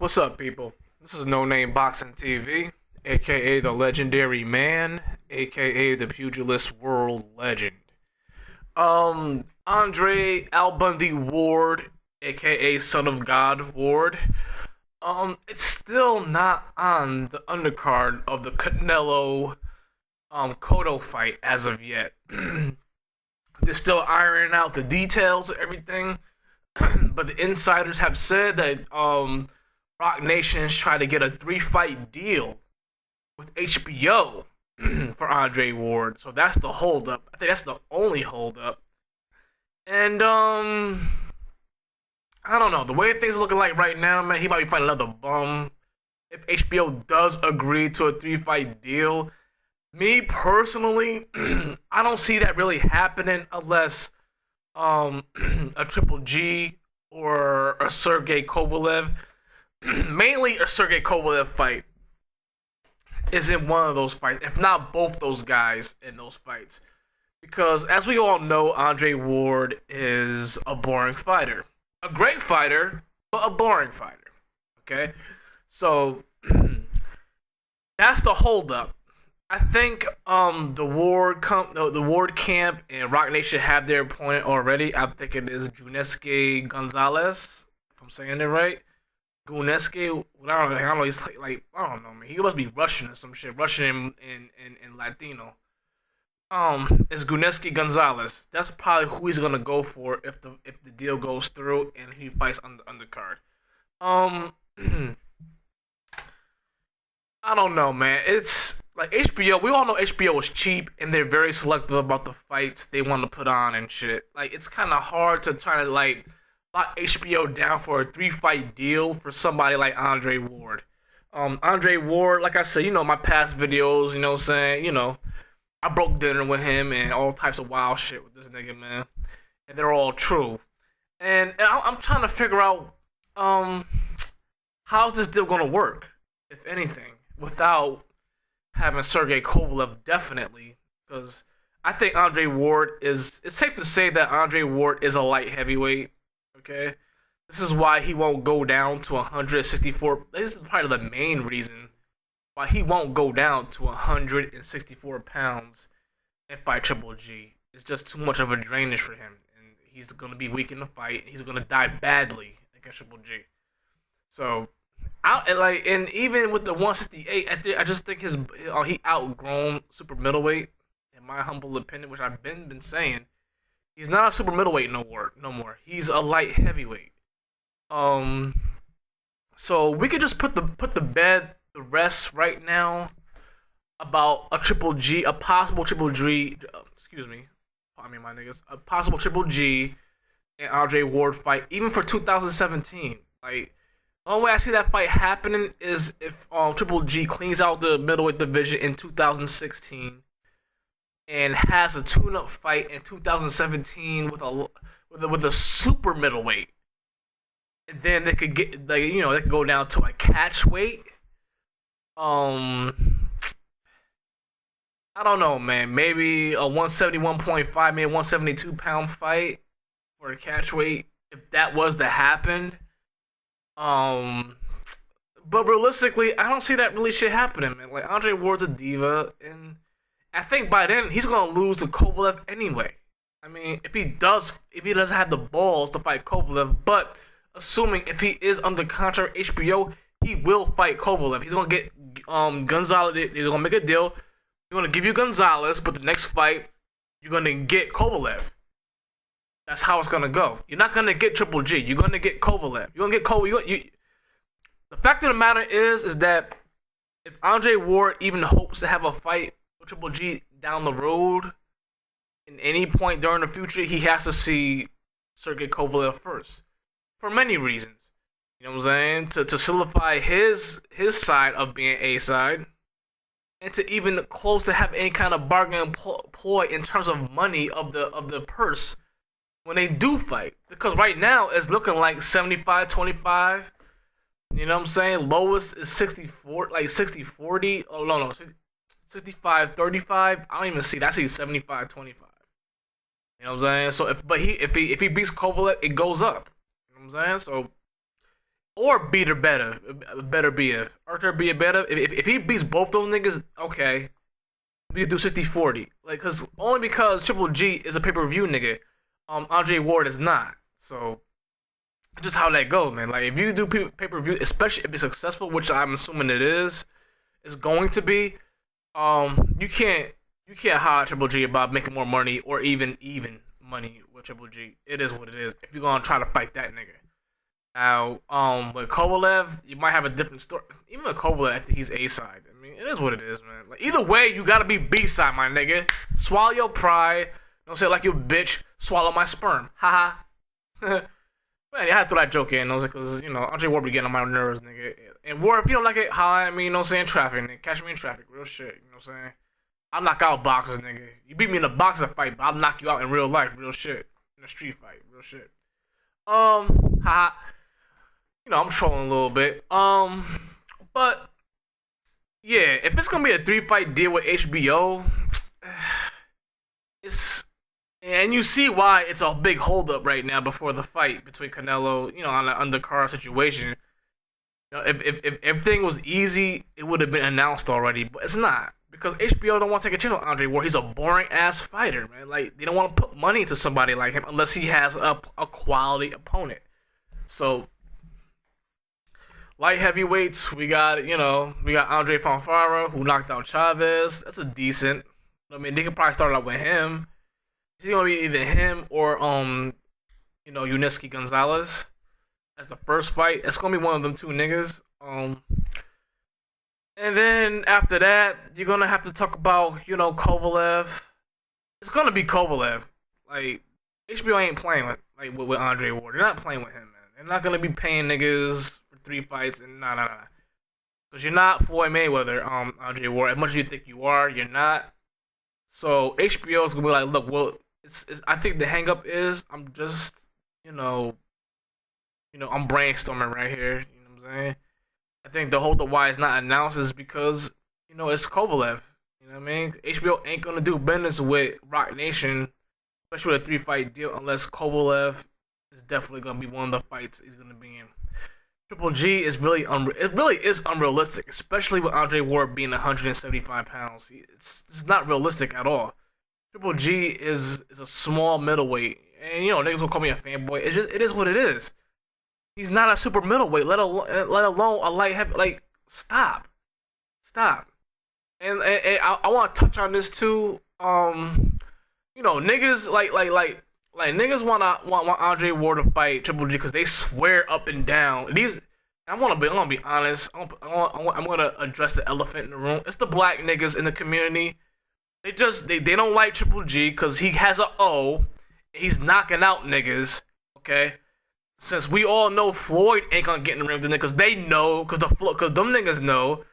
What's up, people? This is No Name Boxing TV, aka the Legendary Man, aka the Pugilist World Legend. Andre Al Bundy Ward, aka Son of God Ward. It's still not on the undercard of the Canelo Cotto fight as of yet. They're still ironing out the details of everything, but the insiders have said that Rock Nation's trying to get a 3-fight deal with HBO for Andre Ward. So that's the holdup. I think that's the only holdup. And I don't know. The way things are looking like right now, man, he might be fighting another bum. If HBO does agree to a 3-fight deal, me personally, I don't see that really happening unless a Triple G or a Sergey Kovalev, mainly a Sergey Kovalev fight, is in one of those fights, if not both those guys in those fights. Because as we all know, Andre Ward is a boring fighter. A great fighter, but a boring fighter. Okay? So that's the holdup. I think the Ward camp and Rock Nation have their opponent already. I think it is Juneski Gonzalez, if I'm saying it right. Guneski, I don't know. He's like I don't know, man. He must be Russian or some shit. Russian and Latino. It's Guneski Gonzalez. That's probably who he's gonna go for if the deal goes through and he fights on the undercard. I don't know, man. It's like HBO. We all know HBO is cheap and they're very selective about the fights they want to put on and shit. Like it's kind of hard to try to like lock HBO down for a 3-fight deal for somebody like Andre Ward. Andre Ward, like I said, my past videos, what I'm saying, I broke dinner with him and all types of wild shit with this nigga, man. And they're all true. And I'm trying to figure out how's this deal gonna work, if anything, without having Sergey Kovalev definitely, because I think Andre Ward it's safe to say that Andre Ward is a light heavyweight, okay? This is why he won't go down to 164. This is probably the main reason why he won't go down to 164 pounds and fight Triple G. It's just too much of a drainage for him, and he's going to be weak in the fight, and he's going to die badly against Triple G. So and even with the 168, I just think he outgrown super middleweight. In my humble opinion, which I've been saying, he's not a super middleweight no more. He's a light heavyweight. So we could just put the rest right now about a possible Triple G. Excuse me, pardon me, my niggas. A possible Triple G and Andre Ward fight, even for 2017. Like. The only way I see that fight happening is if Triple G cleans out the middleweight division in 2016 and has a tune-up fight in 2017 with a super middleweight, and then they could get they could go down to a catch weight. I don't know, man. Maybe a 171.5, maybe 172 pound fight for a catch weight if that was to happen. But realistically, I don't see that really shit happening, man. Like, Andre Ward's a diva, and I think by then he's gonna lose to Kovalev anyway. I mean, if he doesn't have the balls to fight Kovalev, but assuming if he is under contract with HBO, he will fight Kovalev. He's gonna get Gonzalez. They're gonna make a deal. They're gonna give you Gonzalez, but the next fight you're gonna get Kovalev. That's how it's gonna go. You're not gonna get Triple G. You're gonna get Kovalev. You're gonna get Kovalev. The fact of the matter is that if Andre Ward even hopes to have a fight with Triple G down the road, in any point during the future, he has to see Sergey Kovalev first, for many reasons. You know what I'm saying? To solidify his side of being A side, and to even close to have any kind of bargaining ploy in terms of money of the purse when they do fight. Because right now it's looking like 75-25. You know what I'm saying? Lowest is 60-40. Oh no, 65-35. I don't even see that. I see 75-25. You know what I'm saying? So if he beats Kovalev, it goes up. You know what I'm saying? So or Beterbiev. Arthur Beterbiev. If he beats both those niggas, okay, we could do 60-40. Like, cause only because Triple G is a pay-per-view nigga, Andre Ward is not. So just how that go, man. Like, if you do pay-per-view, especially if it's successful, which I'm assuming it is going to be. You can't hire Triple G about making more money or even money with Triple G. It is what it is. If you're gonna try to fight that nigga. Now, with Kovalev, you might have a different story. Even with Kovalev, I think he's A side. I mean, it is what it is, man. Like, either way, you gotta be B side, my nigga. Swallow your pride. Don't say it like you bitch. Swallow my sperm. Haha. Man, I had to throw that joke in. I was like, cause Andre Ward be getting on my nerves, nigga. And Ward, if you don't like it, holla at me. You know what I'm saying? Traffic, nigga. Catch me in traffic. Real shit. You know what I'm saying? I'll knock out boxers, nigga. You beat me in a boxer fight, but I'll knock you out in real life. Real shit. In a street fight. Real shit. Haha. I'm trolling a little bit. But yeah, if it's gonna be a 3-fight deal with HBO, and you see why it's a big holdup right now before the fight between Canelo, on an undercard situation. If everything was easy, it would have been announced already, but it's not. Because HBO don't want to take a chance on Andre Ward. He's a boring ass fighter, man. Like, they don't want to put money into somebody like him unless he has a quality opponent. So light heavyweights, we got Andre Fonfara, who knocked out Chavez. That's a decent. I mean, they could probably start out with him. It's gonna be either him or Yuneski Gonzalez as the first fight. It's gonna be one of them two niggas. And then after that, you're gonna have to talk about Kovalev. It's gonna be Kovalev. Like, HBO ain't playing with Andre Ward. They're not playing with him, man. They're not gonna be paying niggas for 3 fights and nah. Because you're not Floyd Mayweather, Andre Ward. As much as you think you are, you're not. So HBO is gonna be like, look, well, it's I think the hang up is I'm just I'm brainstorming right here. You know what I'm saying? I think the whole why it's not announced is because it's Kovalev. You know what I mean? HBO ain't gonna do business with Rock Nation, especially with a 3-fight deal, unless Kovalev is definitely gonna be one of the fights he's gonna be in. Triple G is really unrealistic, especially with Andre Ward being 175 pounds. It's not realistic at all. Triple G is a small middleweight, and niggas will call me a fanboy. It is what it is. He's not a super middleweight, let alone a light heavy. Like, stop. And I want to touch on this too. Niggas like niggas want Andre Ward to fight Triple G because they swear up and down. I'm gonna be honest. I'm gonna address the elephant in the room. It's the black niggas in the community. They don't like Triple G because he has a O. He's knocking out niggas. Okay. Since we all know Floyd ain't gonna get in the ring with the nigga, because they know, because them niggas know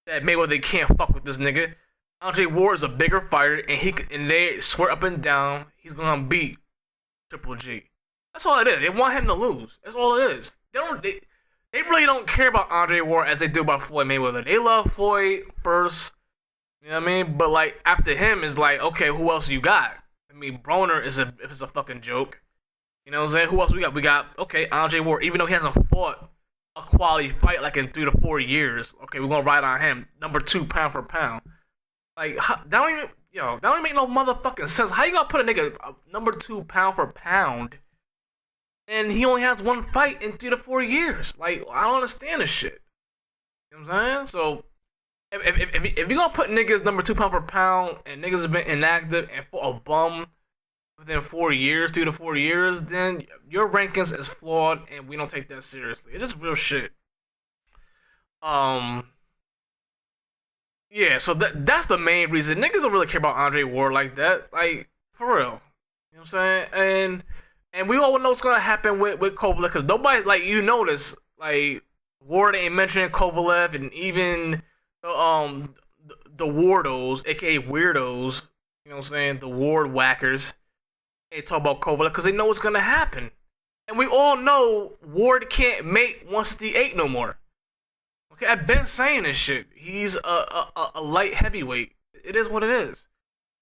that Mayweather can't fuck with this nigga. Andre Ward is a bigger fighter, and they swear up and down he's gonna beat Triple G. That's all it is. They want him to lose. That's all it is. They really don't care about Andre Ward as they do about Floyd Mayweather. They love Floyd first, you know what I mean? But like after him is like, okay, who else you got? I mean, Broner is a fucking joke. You know what I'm saying? Who else we got? We got, Andre Ward, even though he hasn't fought a quality fight like in 3 to 4 years. Okay, we're gonna ride on him. Number 2 pound for pound. Like, that don't even make no motherfucking sense. How you gonna put a nigga number 2 pound for pound and he only has 1 fight in 3 to 4 years? Like, I don't understand this shit. You know what I'm saying? So if you're gonna put niggas number 2 pound for pound and niggas have been inactive and for a bum within 4 years, 3 to 4 years, then your rankings is flawed, and we don't take that seriously. It's just real shit. Yeah, so that's the main reason. Niggas don't really care about Andre Ward like that. Like, for real. You know what I'm saying? And we all know what's gonna happen with Kovalev, because nobody, like, you notice, like, Ward ain't mentioning Kovalev, and even the Wardos, aka weirdos, you know what I'm saying, the Ward whackers, they talk about Kovalev because they know what's gonna happen. And we all know Ward can't make 168 no more. Okay, I've been saying this shit. He's a light heavyweight. It is what it is.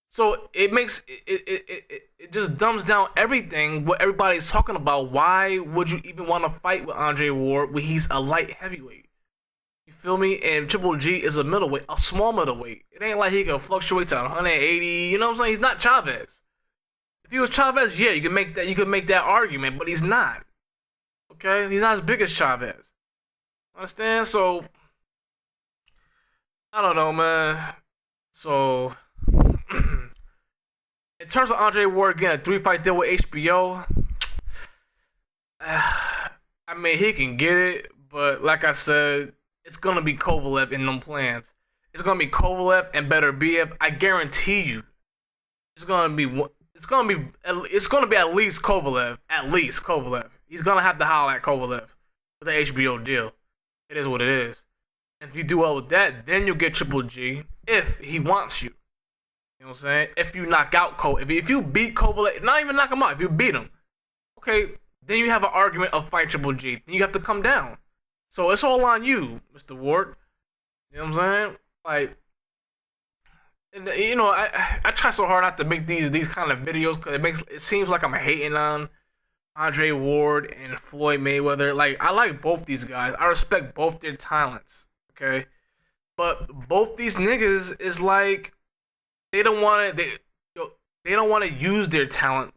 So it makes it just dumbs down everything what everybody's talking about. Why would you even want to fight with Andre Ward when he's a light heavyweight? You feel me? And Triple G is a middleweight, a small middleweight. It ain't like he can fluctuate to 180. You know what I'm saying? He's not Chavez. If he was Chavez, yeah, you can make that. You can make that argument, but he's not. Okay, he's not as big as Chavez. Understand? So I don't know, man. So in terms of Andre Ward getting a 3-fight deal with HBO, I mean he can get it, but like I said, it's gonna be Kovalev in them plans. It's gonna be Kovalev and Beterbiev. I guarantee you, it's gonna be at least Kovalev. At least Kovalev. He's gonna have to holler at Kovalev with the HBO deal. It is what it is. And if you do well with that, then you'll get Triple G if he wants you. You know what I'm saying? If you knock out Cole, if you beat Kovalev, not even knock him out, if you beat him, okay, then you have an argument of fight Triple G. Then you have to come down. So it's all on you, Mr. Ward. You know what I'm saying? Like, and, you know, I try so hard not to make these kind of videos because it seems like I'm hating on Andre Ward and Floyd Mayweather. Like, I like both these guys. I respect both their talents. Okay, but both these niggas is like they don't want to they don't want to use their talent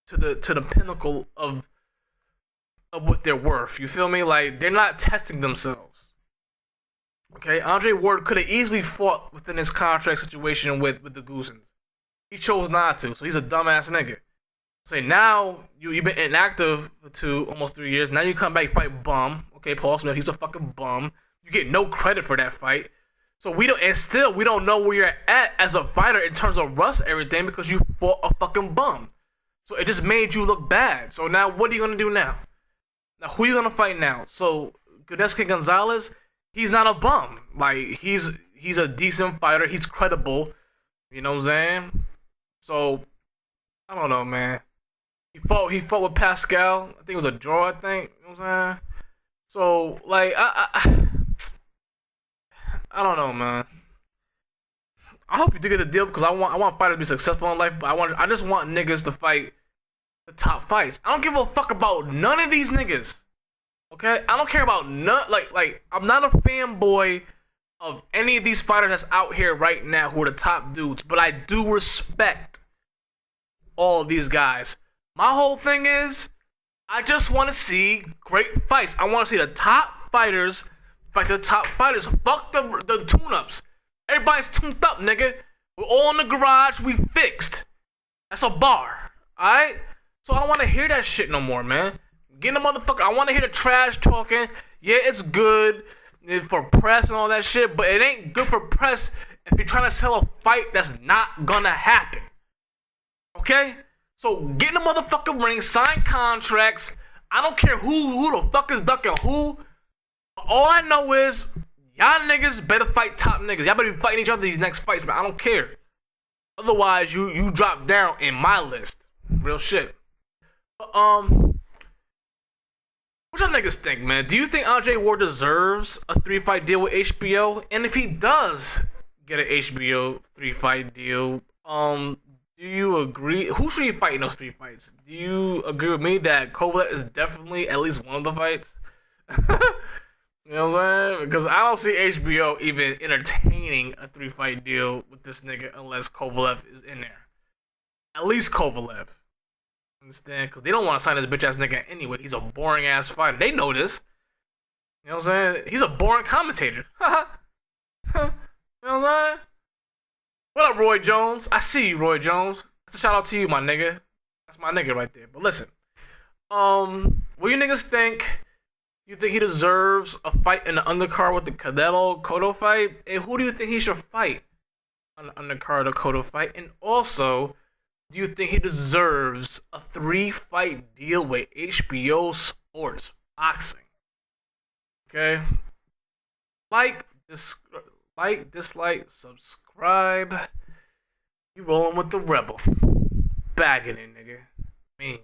to the pinnacle of what they're worth. You feel me? Like they're not testing themselves. Okay, Andre Ward could have easily fought within his contract situation with the Goosens. He chose not to, so he's a dumbass nigga. So now you've been inactive for almost 3 years. Now you come back fight bum. Okay, Paul Smith, he's a fucking bum. You get no credit for that fight. So we don't know where you're at as a fighter in terms of rust everything because you fought a fucking bum. So it just made you look bad. So now what are you gonna do now? Now who are you gonna fight now? So Gudesky Gonzalez, he's not a bum. Like he's a decent fighter. He's credible. You know what I'm saying? So I don't know, man. He fought with Pascal. I think it was a draw. I think. You know what I'm saying? So like I don't know, man. I hope you do get the deal because I want fighters to be successful in life, but I just want niggas to fight the top fights. I don't give a fuck about none of these niggas. Okay? I don't care about none like I'm not a fanboy of any of these fighters that's out here right now who are the top dudes, but I do respect all of these guys. My whole thing is I just want to see great fights. I want to see the top fighters fight the top fighters. Fuck the tune-ups. Everybody's tuned up, nigga. We're all in the garage. We fixed. That's a bar. Alright? So I don't want to hear that shit no more, man. Get the motherfucker. I want to hear the trash talking. Yeah, it's good for press and all that shit, but it ain't good for press if you're trying to sell a fight that's not gonna happen. Okay? So get in the motherfucking ring, sign contracts. I don't care who the fuck is ducking who. All I know is y'all niggas better fight top niggas. Y'all better be fighting each other these next fights, man. I don't care. Otherwise, you drop down in my list. Real shit. But, what y'all niggas think, man? Do you think Andre Ward deserves a 3-fight deal with HBO? And if he does get an HBO 3-fight deal, do you agree? Who should he fight in those 3 fights? Do you agree with me that Kovalev is definitely at least one of the fights? You know what I'm saying? Because I don't see HBO even entertaining a 3-fight deal with this nigga unless Kovalev is in there. At least Kovalev. Understand? Because they don't want to sign this bitch ass nigga anyway. He's a boring ass fighter. They know this. You know what I'm saying? He's a boring commentator. You know what I'm saying? What up, Roy Jones? I see you, Roy Jones. That's a shout out to you, my nigga. That's my nigga right there. But listen. What you niggas think? You think he deserves a fight in the undercard with the Canelo Cotto fight? And who do you think he should fight on the undercard of Cotto fight? And also, do you think he deserves a 3-fight deal with HBO Sports Boxing? Okay? Like, dislike, subscribe. You rolling with the rebel. Bagging it, nigga. Mean.